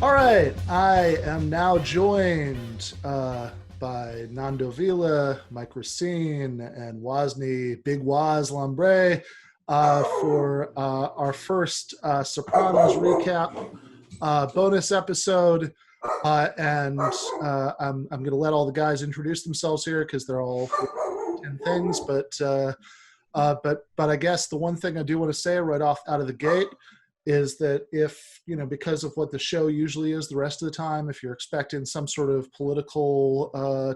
All right, I am now joined by Nando Vila, Mike Racine, and Wosny Big Wos Lambre for our first Sopranos recap bonus episode. I'm going to let all the guys introduce themselves here because they're all 10 things. But I guess the one thing I do want to say right off out of the gate is that if, because of what the show usually is the rest of the time, if you're expecting some sort of political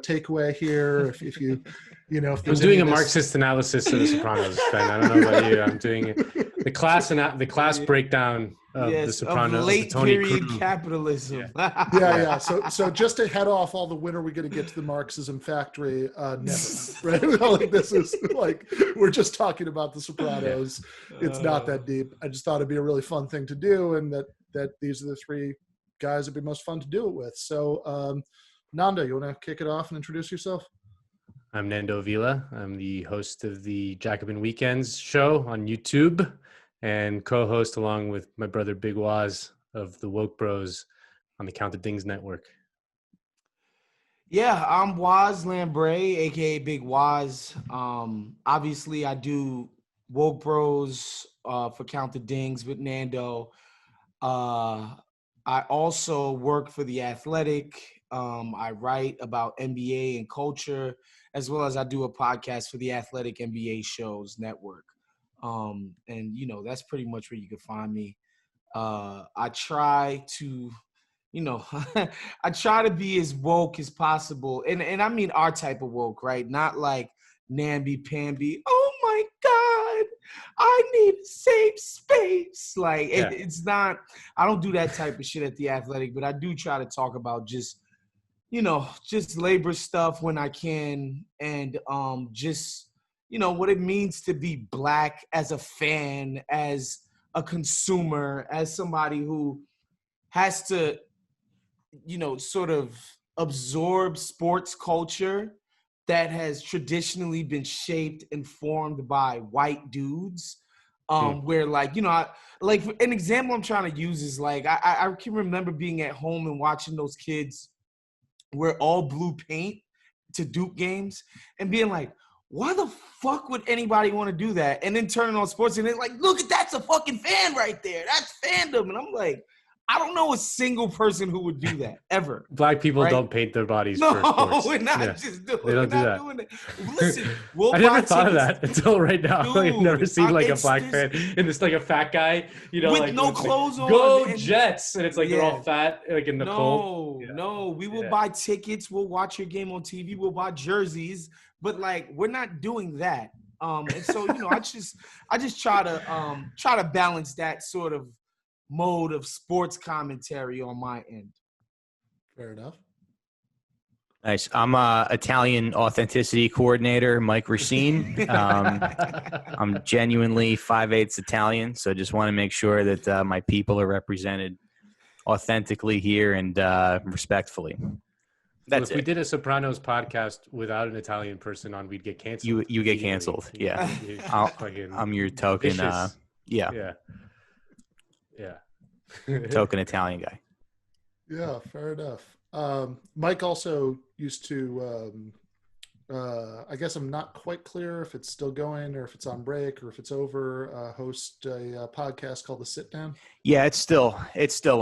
takeaway here, if you, if there's I'm doing a Marxist analysis of The Sopranos, Ben. I don't know about you. I'm doing the class breakdown of The Sopranos. Of late Tony period Crew. capitalism. Yeah. So just to head off all the when are we going to get to the Marxism factory? Never, right? Like this is like we're just talking about The Sopranos. It's not that deep. I just thought it'd be a really fun thing to do, and that these are the three guys it'd be most fun to do it with. So, Nando, you want to kick it off and introduce yourself? I'm Nando Vila. I'm the host of the Jacobin Weekends show on YouTube and co-host along with my brother Big Waz of the Woke Bros on the Count of Dings Network. Yeah, I'm Wosny Lambre, aka Big Waz. Obviously, I do Woke Bros for Count the Dings with Nando. I also work for The Athletic. I write about NBA and culture, as well as I do a podcast for The Athletic NBA Shows Network. And that's pretty much where you can find me. I try to, I try to be as woke as possible. And I mean our type of woke, right? Not like namby-pamby, oh my God, I need a safe space. Like it's not, I don't do that type of shit at The Athletic, but I do try to talk about just labor stuff when I can, and what it means to be Black as a fan, as a consumer, as somebody who has to, sort of absorb sports culture that has traditionally been shaped and formed by white dudes. Where like an example I'm trying to use is like, I can remember being at home and watching those kids wear all blue paint to Duke games and being like, why the fuck would anybody want to do that? And then turning on sports and they're like, look, that's a fucking fan right there. That's fandom. And I'm like, I don't know a single person who would do that ever. Black people don't paint their bodies for sports. No, we're not just doing, they don't do that. Doing that. Listen, I never thought of that until right now. Dude, I've never seen like a Black fan and it's like a fat guy, with like no clothes on. Go Jets! And it's like they're all fat, like in the cold. No, we will buy tickets. We'll watch your game on TV. We'll buy jerseys, but like we're not doing that. And so I just try to balance that sort of mode of sports commentary on my end. Fair enough. Nice. I'm Italian authenticity coordinator, Mike Racine. I'm genuinely 5/8 Italian, so just want to make sure that my people are represented authentically here and respectfully. That's if we did a Sopranos podcast without an Italian person on, we'd get canceled. You get canceled. Yeah. I'm your token. Yeah. Token Italian guy. Yeah, fair enough. Mike also used to, I guess I'm not quite clear if it's still going or if it's on break or if it's over, host a podcast called The Sit Down. Yeah, it's still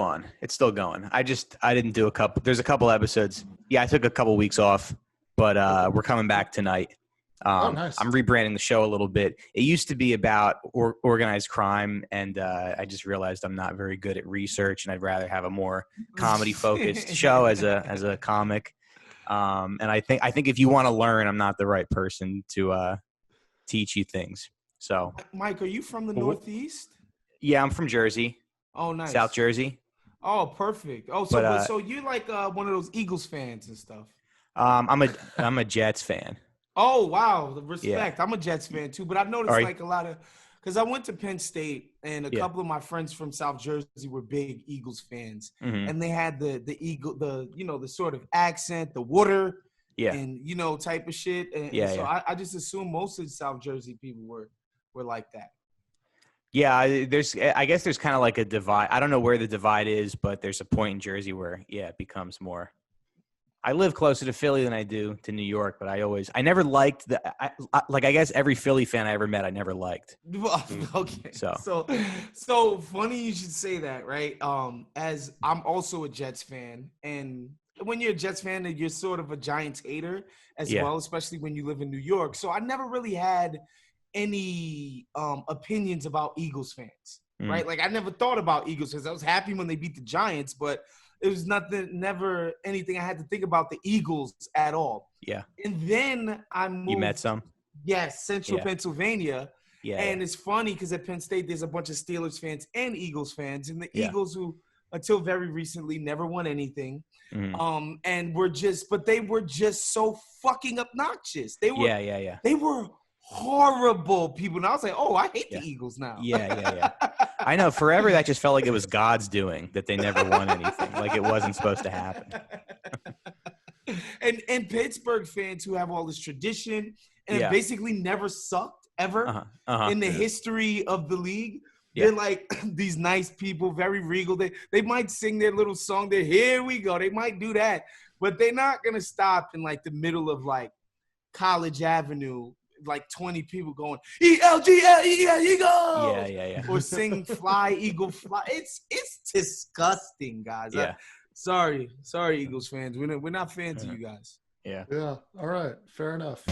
on. It's still going. I didn't do there's a couple episodes. Yeah, I took a couple weeks off, but we're coming back tonight. Nice. I'm rebranding the show a little bit. It used to be about organized crime, and I just realized I'm not very good at research, and I'd rather have a more comedy-focused show as a comic. And I think if you want to learn, I'm not the right person to teach you things. So, Mike, are you from the Northeast? Yeah, I'm from Jersey. Oh, nice. South Jersey. Oh, perfect. Oh, so you're like one of those Eagles fans and stuff. I'm a Jets fan. Oh, wow. Respect. Yeah. I'm a Jets fan too, but I've noticed like a lot of, because I went to Penn State and a couple of my friends from South Jersey were big Eagles fans, and they had the Eagle, the sort of accent, the water, and type of shit. And so I just assume most of the South Jersey people were like that. Yeah, I guess there's kind of like a divide. I don't know where the divide is, but there's a point in Jersey where, yeah, it becomes more. I live closer to Philly than I do to New York, but I never liked I guess every Philly fan I ever met, I never liked. Okay. So Funny you should say that, right? As I'm also a Jets fan, and when you're a Jets fan, you're sort of a Giants hater as well, especially when you live in New York. So I never really had any opinions about Eagles fans, right? Like I never thought about Eagles fans. I was happy when they beat the Giants, but it was never anything I had to think about the Eagles at all. Yeah. And then I moved. You met some? Yes, Central Pennsylvania. Yeah. And it's funny because at Penn State, there's a bunch of Steelers fans and Eagles fans. And the Eagles, who until very recently never won anything. And they were just so fucking obnoxious. They were They were horrible people. And I was like, oh, I hate the Eagles now. Yeah. I know. Forever, that just felt like it was God's doing that they never won anything. Like it wasn't supposed to happen. And Pittsburgh fans who have all this tradition and have basically never sucked ever in the history of the league. They're like these nice people, very regal. They might sing their little song. They're here we go. They might do that, but they're not gonna stop in like the middle of like College Avenue, like 20 people going E-L-G-L-E-L Eagles. Yeah. Or sing Fly Eagle Fly. It's disgusting, guys. Sorry, Eagles fans. We're not fans of you guys. Yeah. Yeah. All right. Fair enough.